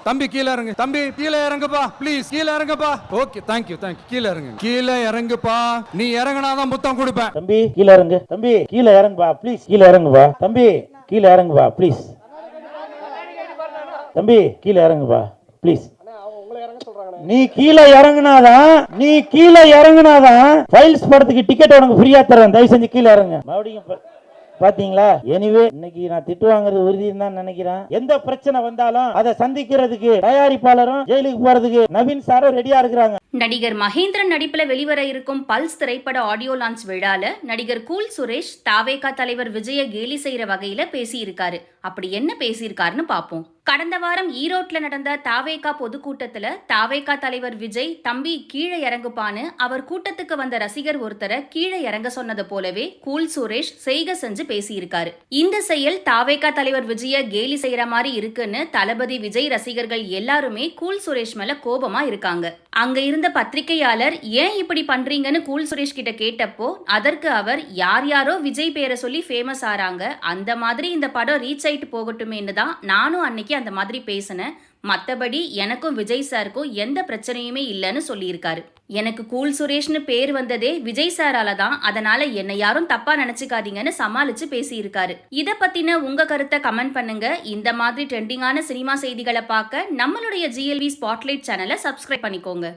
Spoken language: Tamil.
தம்பி கீழே இறங்கு, தம்பி கீழே இறங்குப்பா ப்ளீஸ், கீழே இறங்குப்பா. ஓகே தேங்க்யூ கீழே இறங்கு, கீழே இறங்குப்பா. நீ இறங்குனாதான் முத்தம் கொடுப்பேன். தம்பி கீழே இறங்கு, தம்பி கீழே இறங்குப்பா ப்ளீஸ், கீழே இறங்குப்பா தம்பி, கீழே இறங்குப்பா ப்ளீஸ், தம்பி கீழே இறங்குப்பா ப்ளீஸ். நீ கீழே இறங்குனாதான் ஃபைல்ஸ் படத்துக்கு டிக்கெட் உனக்கு ஃப்ரீயா தரேன். தயவு செஞ்சு கீழே இறங்கு. மறுபடியும் பாத்தீங்களா? எனிவே இன்னைக்கு நான் திட்டு வாங்குறது உறுதின்னு தான் நினைக்கிறேன். எந்த பிரச்சனை வந்தாலும் அதை சந்திக்கிறதுக்கு தயாரிப்பாளரும் ஜெயிலுக்கு போறதுக்கு நவீன் சாரும் ரெடியா இருக்கிறாங்க. நடிகர் மகேந்திரன் நடிப்புல வெளிவர இருக்கும் பல்ஸ் திரைப்பட ஆடியோ லான்ச் விழால நடிகர் கூல் சுரேஷ் தாவேகா தலைவர் விஜய கேலி செய்யற வகையில பேசியிருக்காரு. அப்படி என்ன பேசியிருக்காருன்னு பாப்போம். கடந்த வாரம் ஈரோட்ல நடந்த தாவேகா பொதுக்கூட்டத்துல தாவேகா தலைவர் விஜய் தம்பி கீழே இறங்குப்பான்னு அவர் கூட்டத்துக்கு வந்த ரசிகர் ஒருத்தரை கீழே இறங்க சொன்னது போலவே கூல் சுரேஷ் செய்க செஞ்சு பேசியிருக்காரு. இந்த செயல் தாவேகா தலைவர் விஜய கேலி செய்யற மாதிரி இருக்குன்னு தளபதி விஜய் ரசிகர்கள் எல்லாருமே கூல் சுரேஷ் மேல கோபமா இருக்காங்க. அங்க இருந்த பத்திரிகையாளர் ஏன் இப்படி பண்றீங்கன்னு கூல் சுரேஷ் கிட்ட கேட்டப்போ அதற்கு அவர் யார் யாரோ விஜய் பேரை சொல்லி ஃபேமஸ் ஆறாங்க, அந்த மாதிரி இந்த படம் ரீச் ஆயிட்டு போகட்டுமேன்னு தான் நானும் அன்னைக்கு அந்த மாதிரி பேசினேன். மற்றபடி எனக்கும் விஜய் சாருக்கும் எந்த பிரச்சனையுமே இல்லைன்னு சொல்லியிருக்காரு. எனக்கு கூல் சுரேஷ்னு பேர் வந்ததே விஜய் சாரால தான், அதனால என்னை யாரும் தப்பா நினைச்சுக்காதீங்கன்னு சமாளிச்சு பேசியிருக்காரு. இதை பத்தின உங்க கருத்தை கமெண்ட் பண்ணுங்க. இந்த மாதிரி ட்ரெண்டிங்கான சினிமா செய்திகளை பார்க்க நம்மளுடைய GLV ஸ்பாட்லைட் சேனலை சப்ஸ்கிரைப் பண்ணிக்கோங்க.